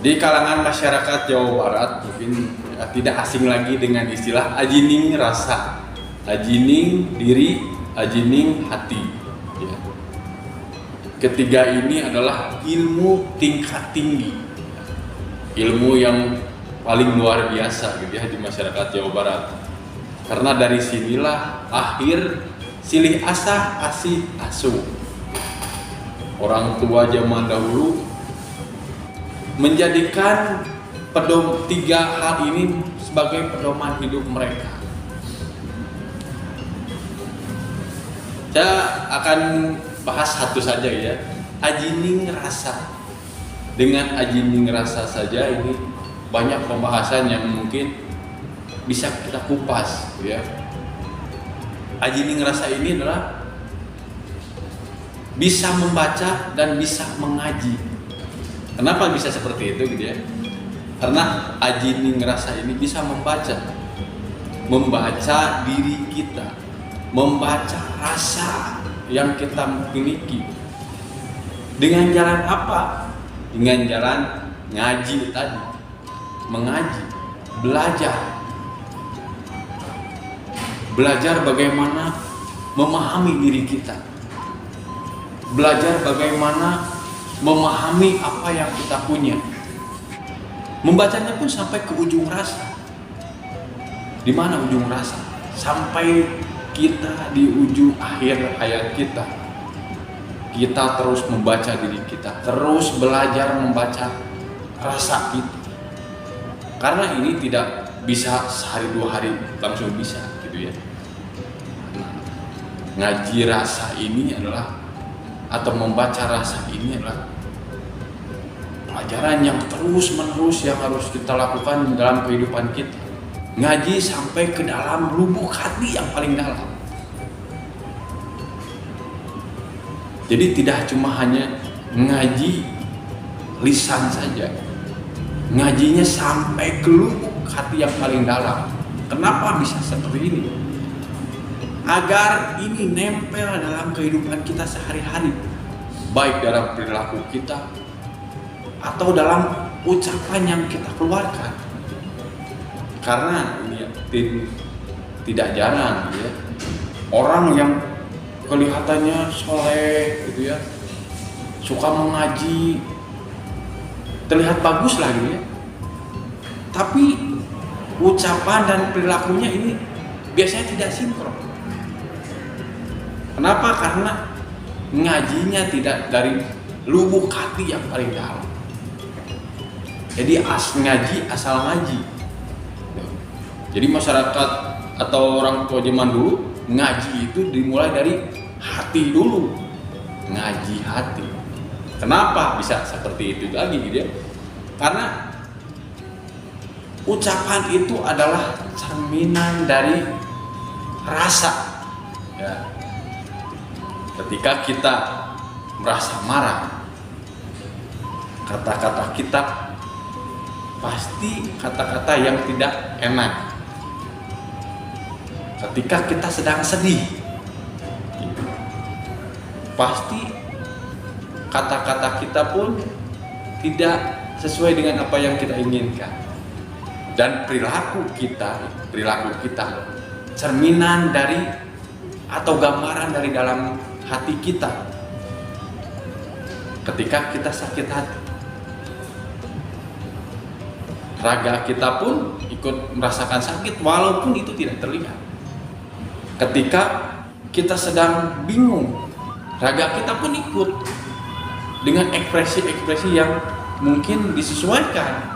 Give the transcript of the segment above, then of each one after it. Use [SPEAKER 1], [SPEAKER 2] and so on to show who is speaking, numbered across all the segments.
[SPEAKER 1] Di kalangan masyarakat Jawa Barat mungkin tidak asing lagi dengan istilah ajining rasa, ajining diri, ajining hati. Ya. Ketiga ini adalah ilmu tingkat tinggi, ilmu yang paling luar biasa gitu ya di masyarakat Jawa Barat. Karena dari sinilah akhir silih asah asih asuh. Orang tua zaman dahulu menjadikan tiga hal ini sebagai pedoman hidup mereka. Saya akan bahas satu saja ya, ajining rasa. Dengan ajining rasa saja ini banyak pembahasan yang mungkin bisa kita kupas ya. Ajining rasa ini adalah bisa membaca dan bisa mengaji. Kenapa bisa seperti itu gitu ya? Karena ajining rasa ini bisa membaca diri kita, membaca rasa yang kita miliki. Dengan jalan apa? Dengan jalan ngaji tadi, mengaji, belajar bagaimana memahami diri kita, belajar bagaimana memahami apa yang kita punya. Membacanya pun sampai ke ujung rasa. Di mana ujung rasa? Sampai kita di ujung akhir hayat kita. Kita terus membaca diri kita, terus belajar membaca rasa kita. Karena ini tidak bisa sehari dua hari langsung bisa gitu ya. Ngaji rasa ini adalah atau membaca rasa ini adalah pelajaran yang terus menerus yang harus kita lakukan dalam kehidupan kita. Ngaji sampai ke dalam lubuk hati yang paling dalam. Jadi tidak cuma hanya ngaji lisan saja, ngajinya sampai ke lubuk hati yang paling dalam. Kenapa bisa seperti ini? Agar ini nempel dalam kehidupan kita sehari-hari, baik dalam perilaku kita atau dalam ucapan yang kita keluarkan. Karena ini tidak jarang ya, orang yang kelihatannya soleh gitu ya, suka mengaji, terlihat bagus lah gitu ya, tapi ucapan dan perilakunya ini biasanya tidak sinkron. Kenapa? Karena ngajinya tidak dari lubuk hati yang paling dalam. Jadi ngaji asal ngaji. Jadi masyarakat atau orang tua zaman dulu ngaji itu dimulai dari hati dulu. Ngaji hati. Kenapa bisa seperti itu lagi gitu ya? Karena ucapan itu adalah cerminan dari rasa. Ya. Ketika kita merasa marah, kata-kata kita pasti kata-kata yang tidak enak. Ketika kita sedang sedih, pasti kata-kata kita pun tidak sesuai dengan apa yang kita inginkan. Dan perilaku kita cerminan dari atau gambaran dari dalam hati kita. Ketika kita sakit hati, raga kita pun ikut merasakan sakit walaupun itu tidak terlihat. Ketika kita sedang bingung, raga kita pun ikut dengan ekspresi-ekspresi yang mungkin disesuaikan.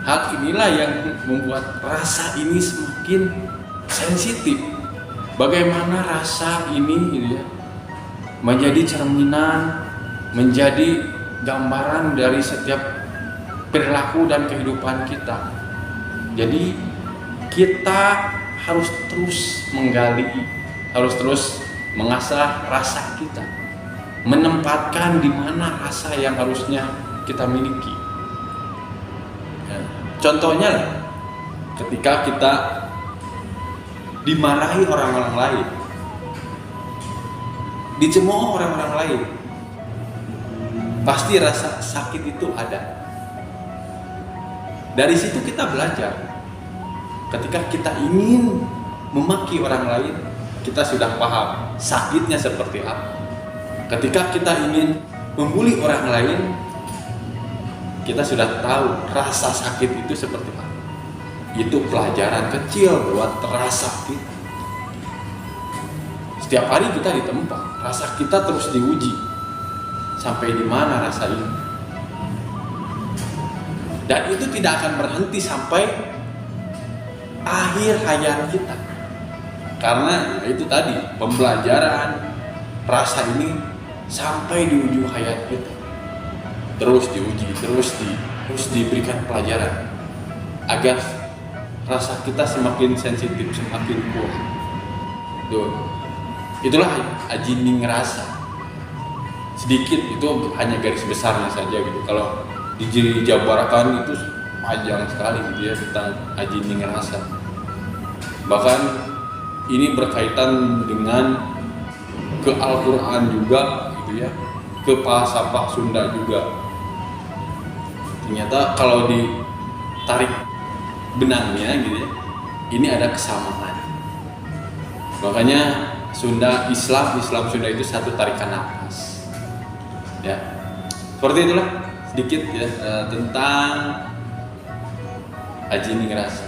[SPEAKER 1] Hal inilah yang membuat rasa ini semakin sensitif. Bagaimana rasa ini gitu ya, menjadi cerminan, menjadi gambaran dari setiap perilaku dan kehidupan kita. Jadi kita harus terus menggali, harus terus mengasah rasa kita, menempatkan di mana rasa yang harusnya kita miliki. Contohnya ketika kita dimarahi orang-orang lain, dicemooh orang-orang lain, pasti rasa sakit itu ada. Dari situ kita belajar. Ketika kita ingin memaki orang lain, kita sudah paham sakitnya seperti apa. Ketika kita ingin membuli orang lain, kita sudah tahu rasa sakit itu seperti apa. Itu pelajaran kecil buat rasa kita. Setiap hari kita ditempa, rasa kita terus diuji. Sampai di mana rasa ini? Dan itu tidak akan berhenti sampai akhir hayat kita. Karena itu tadi, pembelajaran rasa ini sampai di ujung hayat kita. Terus diuji, terus diberikan pelajaran agar rasa kita semakin sensitif, semakin kuat. Tuh. Itulah ajining rasa. Sedikit itu hanya garis besarnya saja gitu. Kalau dijabarkan itu panjang sekali gitu ya tentang ajining rasa. Bahkan ini berkaitan dengan ke Al-Quran juga gitu ya, ke bahasa Sunda juga. Ternyata kalau ditarik benangnya gitu ya, ini ada kesamaan. Makanya Islam Sunda itu satu tarikan nafas. Ya, seperti itulah sedikit ya tentang ajining rasa.